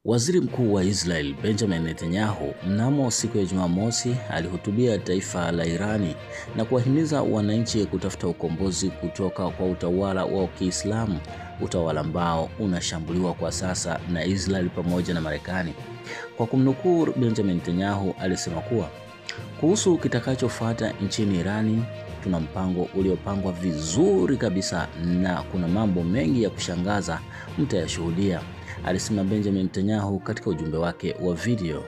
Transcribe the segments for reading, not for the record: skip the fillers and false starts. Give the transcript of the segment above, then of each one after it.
Waziri Mkuu wa Israel Benjamin Netanyahu mnamo siku ya Jumamosi alihutubia taifa la Irani na kuwahimiza wananchi kutafuta ukombozi kutoka kwa utawala wa Kiislamu, utawala ambao unashambuliwa kwa sasa na Israel pamoja na Marekani. Kwa kumnukuu, Benjamin Netanyahu alisema kuwa kuhusu kitakachofuata nchini Irani, tuna mpango uliopangwa vizuri kabisa na kuna mambo mengi ya kushangaza mtayashuhudia, alisema Benjamin Netanyahu katika ujumbe wake wa video.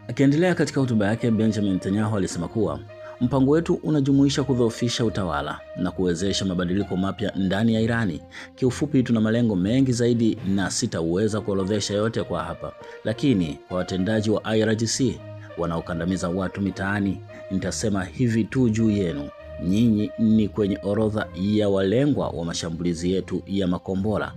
Akiendelea katika hotuba yake, Benjamin Netanyahu alisema kuwa mpango wetu unajumuisha kudhoofisha utawala na kuwezesha mabadiliko mapya ndani ya Irani. Kiufupi, tuna malengo mengi zaidi na sitaweza kuorodhesha yote kwa hapa, lakini kwa watendaji wa IRGC wanaokandamiza watu mitaani, nitasema hivi tu juu yenu: nyinyi ni kwenye orodha ya walengwa wa mashambulizi yetu ya makombora.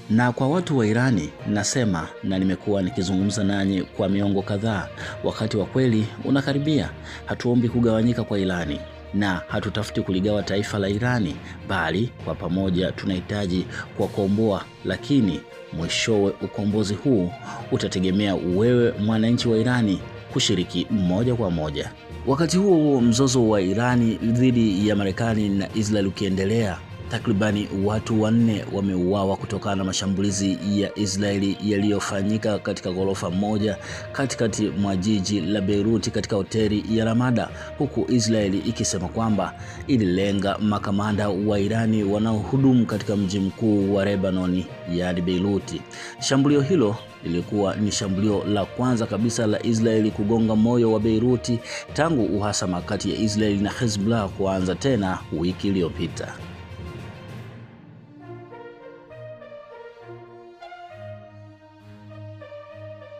Na kwa watu wa Irani nasema, na nimekuwa nikizungumza nanyi kwa miongo kadhaa, wakati wa kweli unakaribia. Hatuombi kugawanyika kwa Irani na hatutafuti kuligawa taifa la Irani, bali kwa pamoja tunahitaji kuwakomboa, lakini mwishowe ukombozi huu utategemea wewe mwananchi wa Irani kushiriki moja kwa moja. Wakati huo mzozo wa Irani dhidi ya Marekani na Israel ukiendelea, takribani watu 4 wameuawa kutokana na mashambulizi ya Israeli yaliyofanyika katika ghorofa moja katikati mwa jiji la Beirut katika hoteli ya Ramada, huku Israeli ikisema kwamba ililenga makamanda wa Irani wanaohudumu katika mji mkuu wa Lebanon, yaani Beirut. Shambulio hilo lilikuwa ni shambulio la kwanza kabisa la Israeli kugonga moyo wa Beirut tangu uhasama kati ya Israeli na Hezbollah kuanza tena wiki iliyopita.